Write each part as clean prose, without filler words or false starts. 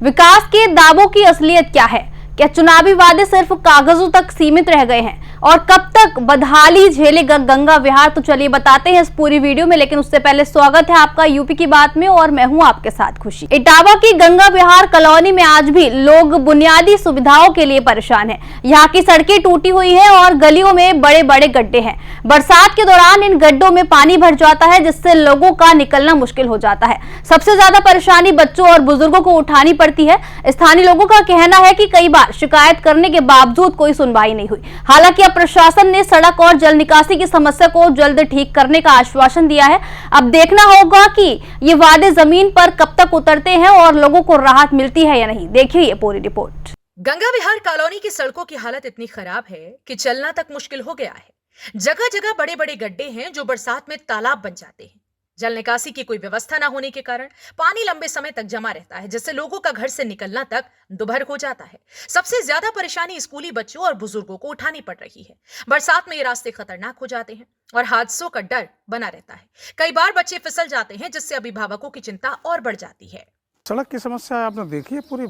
विकास के दावों की असलियत क्या है? क्या चुनावी वादे सिर्फ कागजों तक सीमित रह गए हैं? और कब तक बदहाली झेलेगा गंगा विहार? तो चलिए बताते हैं इस पूरी वीडियो में, लेकिन उससे पहले स्वागत है आपका यूपी की बात में और मैं हूं आपके साथ खुशी। इटावा की गंगा विहार कॉलोनी में आज भी लोग बुनियादी सुविधाओं के लिए परेशान हैं। यहाँ की सड़कें टूटी हुई है और गलियों में बड़े बड़े गड्ढे हैं। बरसात के दौरान इन गड्ढों में पानी भर जाता है, जिससे लोगों का निकलना मुश्किल हो जाता है। सबसे ज्यादा परेशानी बच्चों और बुजुर्गों को उठानी पड़ती है। स्थानीय लोगों का कहना है कि कई बार शिकायत करने के बावजूद कोई सुनवाई नहीं हुई। हालांकि अब प्रशासन ने सड़क और जल निकासी की समस्या को जल्द ठीक करने का आश्वासन दिया है। अब देखना होगा कि ये वादे जमीन पर कब तक उतरते हैं और लोगों को राहत मिलती है या नहीं। देखिए ये पूरी रिपोर्ट। गंगा विहार कॉलोनी की सड़कों की हालत इतनी खराब है कि चलना तक मुश्किल हो गया है। जगह जगह बड़े बड़े गड्ढे हैं जो बरसात में तालाब बन जाते हैं। जल निकासी की कोई व्यवस्था न होने के कारण पानी लंबे समय तक जमा रहता है, जिससे लोगों का घर से निकलना तक दुभर हो जाता है। सबसे ज्यादा परेशानी स्कूली बच्चों और बुजुर्गों को उठानी पड़ रही है। बरसात में ये रास्ते खतरनाक हो जाते हैं और हादसों का डर बना रहता है। कई बार बच्चे फिसल जाते हैं, जिससे अभिभावकों की चिंता और बढ़ जाती है। सड़क की समस्या आपने देखी है पूरी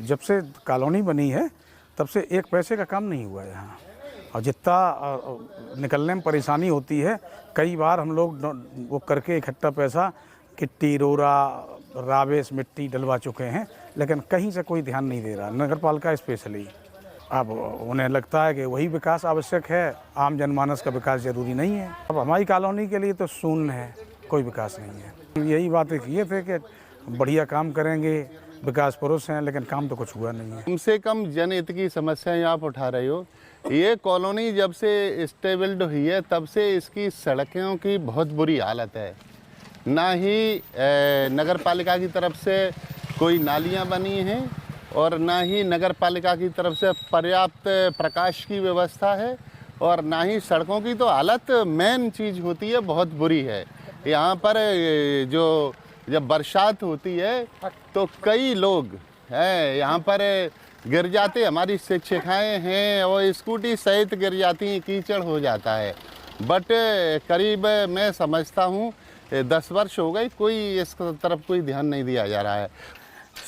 जब से कॉलोनी बनी है तब से एक पैसे का काम नहीं हुआ यहाँ, और जितना निकलने में परेशानी होती है। कई बार हम लोग वो करके इकट्ठा पैसा गिट्टी रोरा रावेश मिट्टी डलवा चुके हैं, लेकिन कहीं से कोई ध्यान नहीं दे रहा, नगर पालिका स्पेशली। अब उन्हें लगता है कि वही विकास आवश्यक है, आम जनमानस का विकास जरूरी नहीं है। अब हमारी कॉलोनी के लिए तो शून्य है, कोई विकास नहीं है। यही बातें किए थे कि बढ़िया काम करेंगे, विकास पुरुष हैं, लेकिन काम तो कुछ हुआ नहीं है। कम से कम जनहित की समस्याएं आप उठा रहे हो। ये कॉलोनी जब से स्टेबल्ड हुई है तब से इसकी सड़कों की बहुत बुरी हालत है। ना ही नगर पालिका की तरफ से कोई नालियां बनी हैं और ना ही नगर पालिका की तरफ से पर्याप्त प्रकाश की व्यवस्था है, और ना ही सड़कों की तो हालत मेन चीज़ होती है बहुत बुरी है। यहाँ पर जब बरसात होती है तो कई लोग हैं यहाँ पर गिर जाते। हमारी शिक्षिकाएँ हैं और स्कूटी सहित गिर जाती हैं, कीचड़ हो जाता है। बट करीब मैं समझता हूँ 10 वर्ष हो गए, कोई इस तरफ कोई ध्यान नहीं दिया जा रहा है।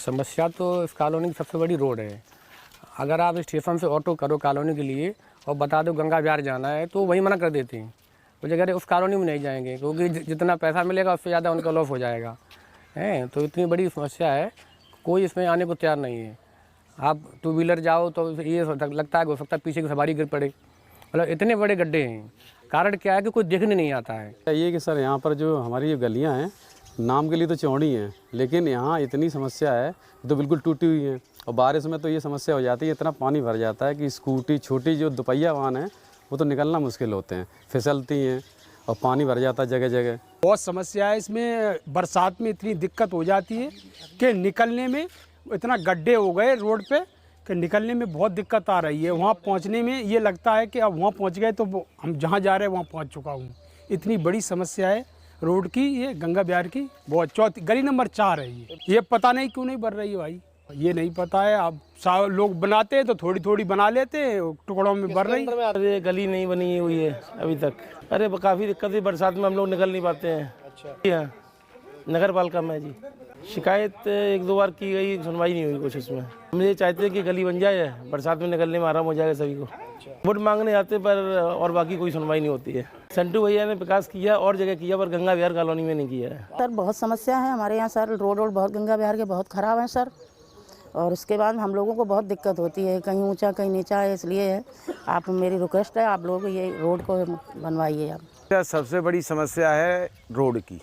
समस्या तो इस कॉलोनी की सबसे बड़ी रोड है। अगर आप स्टेशन से ऑटो करो कॉलोनी के लिए और बता दो गंगा विहार जाना है तो वही मना कर देते हैं। वो जगह उस कॉलोनी में नहीं जाएंगे, क्योंकि जितना पैसा मिलेगा उससे ज़्यादा उनका लॉस हो जाएगा। हैं तो इतनी बड़ी समस्या है, कोई इसमें आने को तैयार नहीं है। आप टू व्हीलर जाओ तो ये लगता है हो सकता है पीछे की सवारी गिर पड़े। मतलब इतने बड़े गड्ढे हैं, कारण क्या है कि कोई देखने नहीं आता है। ये कि सर यहाँ पर जो हमारी ये गलियाँ हैं नाम के लिए तो चौड़ी हैं, लेकिन यहाँ इतनी समस्या है तो बिल्कुल टूटी हुई है। और बारिश में तो ये समस्या हो जाती है, इतना पानी भर जाता है कि स्कूटी छोटी जो दोपहिया वाहन है वो तो निकलना मुश्किल होते हैं, फिसलती हैं और पानी भर जाता है जगह जगह। बहुत समस्या है इसमें। बरसात में इतनी दिक्कत हो जाती है कि निकलने में इतना गड्ढे हो गए रोड पे कि निकलने में बहुत दिक्कत आ रही है। वहाँ पहुँचने में ये लगता है कि अब वहाँ पहुँच गए तो हम जहाँ जा रहे हैं वहाँ पहुँच चुका हूँ। इतनी बड़ी समस्या है रोड की, ये गंगा विहार की। बहुत चौथी गली नंबर 4 है ये पता नहीं क्यों नहीं बन रही है भाई, ये नहीं पता है। अब लोग बनाते हैं तो थोड़ी थोड़ी बना लेते हैं, टुकड़ों में भर रही। अरे गली नहीं बनी हुई है अभी तक। अरे काफ़ी दिक्कत है, बरसात में हम लोग निकल नहीं पाते हैं। अच्छा, नगर पालिका में जी शिकायत 1-2 बार की गई, सुनवाई नहीं हुई कुछ इसमें। हम ये चाहते हैं कि गली बन जाए, बरसात में निकलने में आराम हो जाएगा सभी को। वोट मांगने आते पर और बाकी कोई सुनवाई नहीं होती है। संटू भैया ने विकास किया और जगह किया, पर गंगा विहार कॉलोनी में नहीं किया है। सर बहुत समस्या है हमारे यहाँ सर, रोड बहुत गंगा विहार के बहुत ख़राब हैं सर। और उसके बाद हम लोगों को बहुत दिक्कत होती है, कहीं ऊंचा कहीं नीचा है। इसलिए है आप मेरी रिक्वेस्ट है, आप लोग ये रोड को बनवाइए आप। सबसे बड़ी समस्या है रोड की,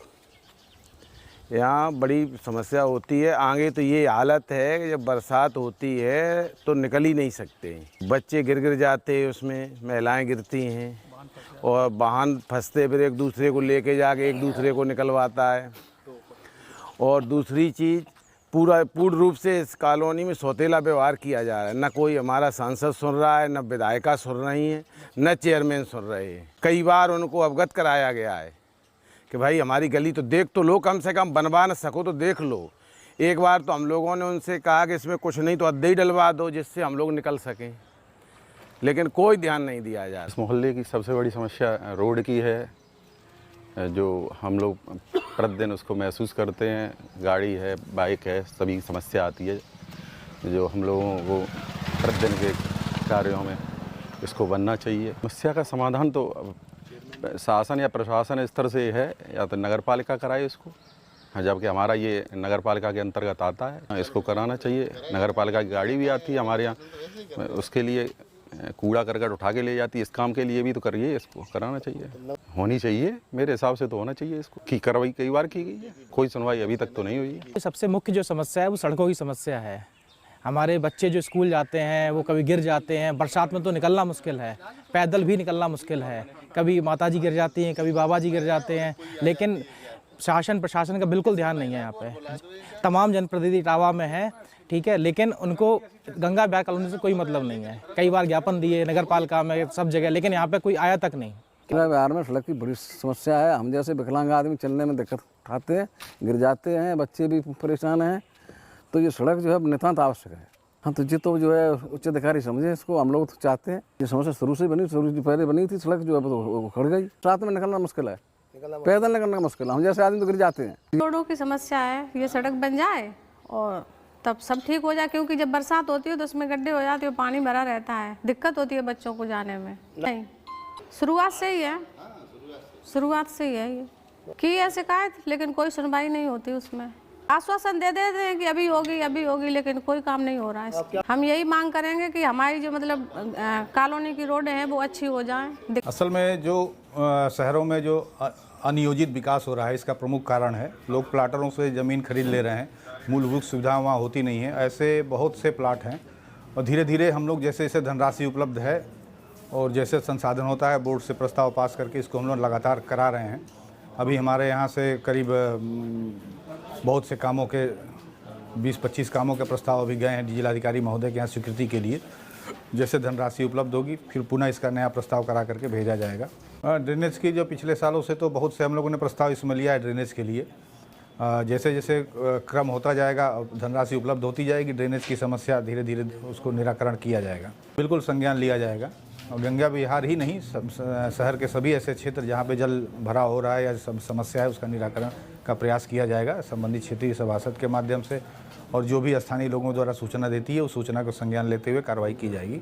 यहाँ बड़ी समस्या होती है। आगे तो ये हालत है कि जब बरसात होती है तो निकल ही नहीं सकते, बच्चे गिर जाते हैं, उसमें महिलाएं गिरती हैं और वाहन फंसते, फिर एक दूसरे को लेके जाके एक दूसरे को निकलवाता है। और दूसरी चीज़, पूर्ण रूप से इस कॉलोनी में सौतेला व्यवहार किया जा रहा है। न कोई हमारा सांसद सुन रहा है, न विधायिका सुन रही है, न चेयरमैन सुन रहे हैं। कई बार उनको अवगत कराया गया है कि भाई हमारी गली तो देख तो लो, कम से कम बनवा न सको तो देख लो। एक बार तो हम लोगों ने उनसे कहा कि इसमें कुछ नहीं तो अद्धे ही डलवा दो जिससे हम लोग निकल सकें, लेकिन कोई ध्यान नहीं दिया जा रहा। इस मोहल्ले की सबसे बड़ी समस्या रोड की है। जो हम लोग प्रतिदिन उसको महसूस करते हैं। गाड़ी है, बाइक है, सभी समस्या आती है जो हम लोगों को प्रतिदिन के कार्यों में इसको बनना चाहिए। समस्या का समाधान तो शासन या प्रशासन स्तर से है, या तो नगर पालिका कराए इसको, जबकि हमारा ये नगर पालिका के अंतर्गत आता है, इसको कराना चाहिए। नगर पालिका की गाड़ी भी आती है हमारे यहाँ, उसके लिए कूड़ा करकट उठा के ले जाती है। इस काम के लिए भी तो करिए, इसको कराना चाहिए, होनी चाहिए। मेरे हिसाब से तो होना चाहिए इसको, की कार्रवाई कई बार की गई है, कोई सुनवाई अभी तक तो नहीं हुई है। सबसे मुख्य जो समस्या है वो सड़कों की समस्या है। हमारे बच्चे जो स्कूल जाते हैं वो कभी गिर जाते हैं, बरसात में तो निकलना मुश्किल है, पैदल भी निकलना मुश्किल है। कभी माताजी गिर जाती हैं, कभी बाबा जी गिर जाते हैं, लेकिन शासन प्रशासन का बिल्कुल ध्यान नहीं है। यहाँ पे तमाम जनप्रतिनिधि इटावा में है, ठीक है, लेकिन उनको गंगा बिहार कॉलोनी से कोई मतलब नहीं है। कई बार ज्ञापन दिए नगर पालिका में, सब जगह, लेकिन यहाँ पे कोई आया तक नहीं। गंगा बिहार में सड़क की बड़ी समस्या है। हम जैसे विकलांग आदमी चलने में दिक्कत उठाते हैं, गिर जाते हैं, बच्चे भी परेशान हैं, तो ये सड़क जो है नितांत आवश्यक है। हाँ, तो जो है उच्च अधिकारी समझे इसको, हम लोग तो चाहते हैं। ये समस्या शुरू से बनी, शुरू से पहले बनी थी, सड़क जो है तो खड़ गई। रात में निकलना मुश्किल है, पैदल निकलना मुश्किल है, हम जैसे आदमी तो गिर जाते हैं। रोडों की समस्या है, ये सड़क बन जाए और तब सब ठीक हो जाए, क्योंकि जब बरसात होती है तो उसमें गड्ढे हो जाते हैं, पानी भरा रहता है, दिक्कत होती है बच्चों को जाने में। नहीं, शुरुआत से ही है, शुरुआत से ही है ये की है शिकायत, लेकिन कोई सुनवाई नहीं होती उसमें। आश्वासन दे देते हैं कि अभी होगी, लेकिन कोई काम नहीं हो रहा है। हम यही मांग करेंगे कि हमारी जो मतलब कॉलोनी की रोडें हैं वो अच्छी हो जाएं। असल में जो शहरों में जो अनियोजित विकास हो रहा है, इसका प्रमुख कारण है लोग प्लाटरों से ज़मीन खरीद ले रहे हैं, मूलभूत सुविधाएं वहाँ होती नहीं है। ऐसे बहुत से प्लाट हैं और धीरे धीरे हम लोग जैसे जैसे धनराशि उपलब्ध है और जैसे संसाधन होता है, बोर्ड से प्रस्ताव पास करके इसको हम लोग लगातार करा रहे हैं। अभी हमारे यहाँ से करीब बहुत से कामों के 20-25 कामों के प्रस्ताव अभी गए हैं जिलाधिकारी महोदय के यहाँ स्वीकृति के लिए। जैसे धनराशि उपलब्ध होगी फिर पुनः इसका नया प्रस्ताव करा करके भेजा जाएगा। ड्रेनेज की जो पिछले सालों से तो बहुत से हम लोगों ने प्रस्ताव इसमें लिया है ड्रेनेज के लिए। जैसे जैसे क्रम होता जाएगा, धनराशि उपलब्ध होती जाएगी, ड्रेनेज की समस्या धीरे धीरे उसको निराकरण किया जाएगा। बिल्कुल संज्ञान लिया जाएगा। और गंगा विहार ही नहीं, शहर के सभी ऐसे क्षेत्र जहाँ पे जल भरा हो रहा है या समस्या है, उसका निराकरण का प्रयास किया जाएगा संबंधित क्षेत्रीय सभासद के माध्यम से, और जो भी स्थानीय लोगों द्वारा सूचना देती है उस सूचना को संज्ञान लेते हुए कार्रवाई की जाएगी।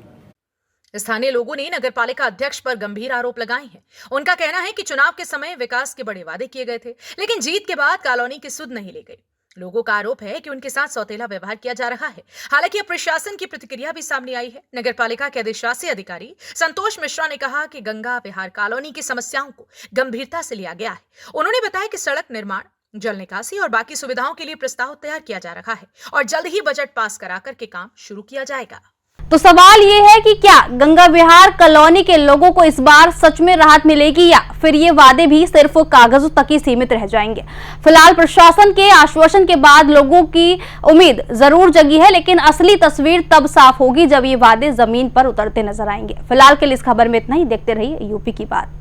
स्थानीय लोगों ने नगरपालिका अध्यक्ष पर गंभीर आरोप लगाए हैं। उनका कहना है कि चुनाव के समय विकास के बड़े वादे किए गए थे, लेकिन जीत के बाद कॉलोनी की सुध नहीं ली गई। लोगों का आरोप है कि उनके साथ सौतेला व्यवहार किया जा रहा है। हालांकि अब प्रशासन की प्रतिक्रिया भी सामने आई है। नगरपालिका के अधिशासी अधिकारी संतोष मिश्रा ने कहा कि गंगा विहार कॉलोनी की समस्याओं को गंभीरता से लिया गया है। उन्होंने बताया कि सड़क निर्माण, जल निकासी और बाकी सुविधाओं के लिए प्रस्ताव तैयार किया जा रहा है और जल्द ही बजट पास कराकर के काम शुरू किया जाएगा। तो सवाल ये है कि क्या गंगा विहार कॉलोनी के लोगों को इस बार सच में राहत मिलेगी या फिर ये वादे भी सिर्फ कागजों तक ही सीमित रह जाएंगे। फिलहाल प्रशासन के आश्वासन के बाद लोगों की उम्मीद जरूर जगी है, लेकिन असली तस्वीर तब साफ होगी जब ये वादे जमीन पर उतरते नजर आएंगे। फिलहाल के लिए इस खबर में इतना ही। देखते रहिए यूपी की बात।